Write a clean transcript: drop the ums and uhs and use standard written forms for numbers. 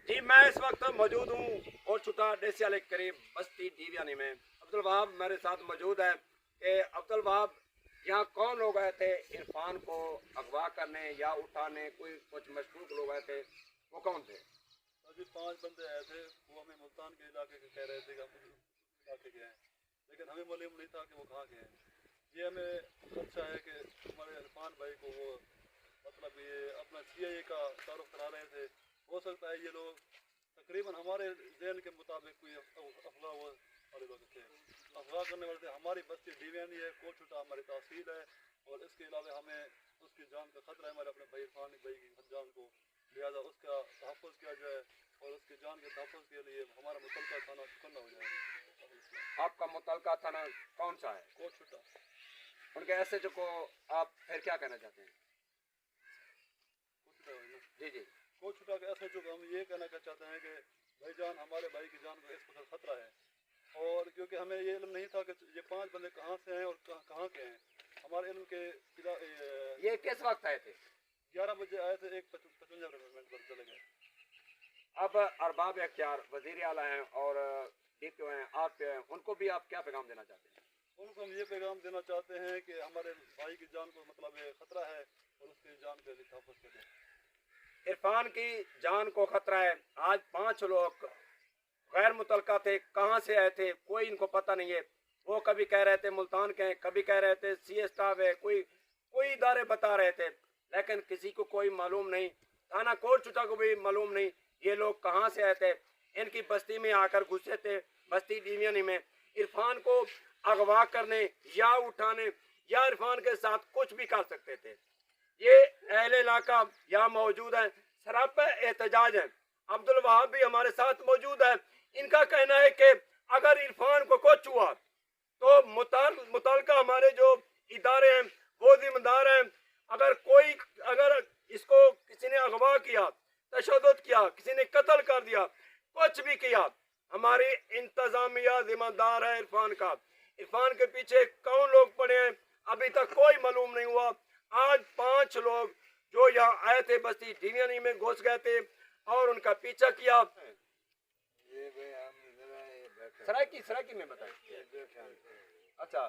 जी मैं इस वक्त मौजूद हूँ और छुटा डेसियाले के करीब बस्ती डीवियानी में। अब्दुल वहाब मेरे साथ मौजूद है कि अब्दुल वहाब यहाँ कौन लोग आए थे इरफान को अगवा करने या उठाने, कोई कुछ मशकूक लोग आए थे, वो कौन थे? अभी 5 बंदे आए थे, वो हमें मुल्तान के इलाके के कह रहे थे कि हम उस इलाके के हैं, लेकिन हमें मालूम नहीं था कि वो कहाँ के हैं। ये हमें खदशा है कि हमारे इरफान भाई को वो मतलब ये अपना CIA का तारुफ करा रहे थे। हो सकता है ये लोग तकरीबन हमारे जहन के मुताबिक कोई अफवाह वाले लोग थे, अफवाह करने वाले थे। हमारी बस्ती डीवियानी है, कोटछुटा हमारी तहसील है, और इसके अलावा हमें उसकी जान का खतरा है हमारे अपने भाई इरफान भाई की जान को, लिहाजा उसका तहफ़्फ़ुज़ किया जाए और उसकी जान के तहफ़्फ़ुज़ के लिए हमारा मुतलका थाना चुकन्ना हो जाए। आपका मुतलका थाना कौन सा है? कोटछुटा। उनके SHO को आप फिर क्या कहना चाहते हैं? जी जी। कोटछुटा के SHO को हम ये कहना चाहते हैं कि भाईजान, हमारे भाई की जान को इस वक्त खतरा है, और क्योंकि हमें ये इल्म नहीं था कि ये 5 बंदे कहाँ से हैं और कहाँ के हैं। हमारे इल्म के ये किस वक्त आए थे? 11 बजे आए थे, 1:55 मिनट पर चले गए। अब अरबाब अख्तियार वज़ीर आला हैं और DPO हैं, RPO हैं, उनको भी आप क्या पैगाम देना चाहते हैं? उनको हम ये पैगाम देना चाहते हैं कि हमारे भाई की जान को मतलब खतरा है और उसकी जान के लिए तहफ़्फ़ुज़ करें। इरफान की जान को खतरा है। आज 5 लोग गैर मुतलका थे, कहाँ से आए थे कोई इनको पता नहीं है। वो कभी कह रहे थे मुल्तान के हैं, कभी कह रहे थे CS स्टाफ है, कोई कोई इदारे बता रहे थे, लेकिन किसी को कोई मालूम नहीं। थाना कोटछुटा को भी मालूम नहीं ये लोग कहाँ से आए थे। इनकी बस्ती में आकर घुसे थे, बस्ती डीवियानी में। इरफान को अगवा करने या उठाने या इरफान के साथ कुछ भी कर सकते थे। ये अहले इलाका यहाँ मौजूद है, सरापा एहतजाज है। अब्दुल वहाब भी हमारे साथ मौजूद है। इनका कहना है कि अगर इरफान को कुछ हुआ तो मुतलका हमारे जो इदारे हैं वो जिम्मेदार हैं। अगर इसको किसी ने अगवा किया, तशद्दुद किया, किसी ने कत्ल कर दिया, कुछ भी किया, हमारी इंतजामिया जिम्मेदार है इरफान का। इरफान के पीछे कौन लोग पड़े हैं अभी तक कोई मालूम नहीं हुआ। आज 5 लोग जो यहाँ आए थे बस्ती डीवियानी में घुस गए थे और उनका पीछा किया। सराकी में बताइए। अच्छा।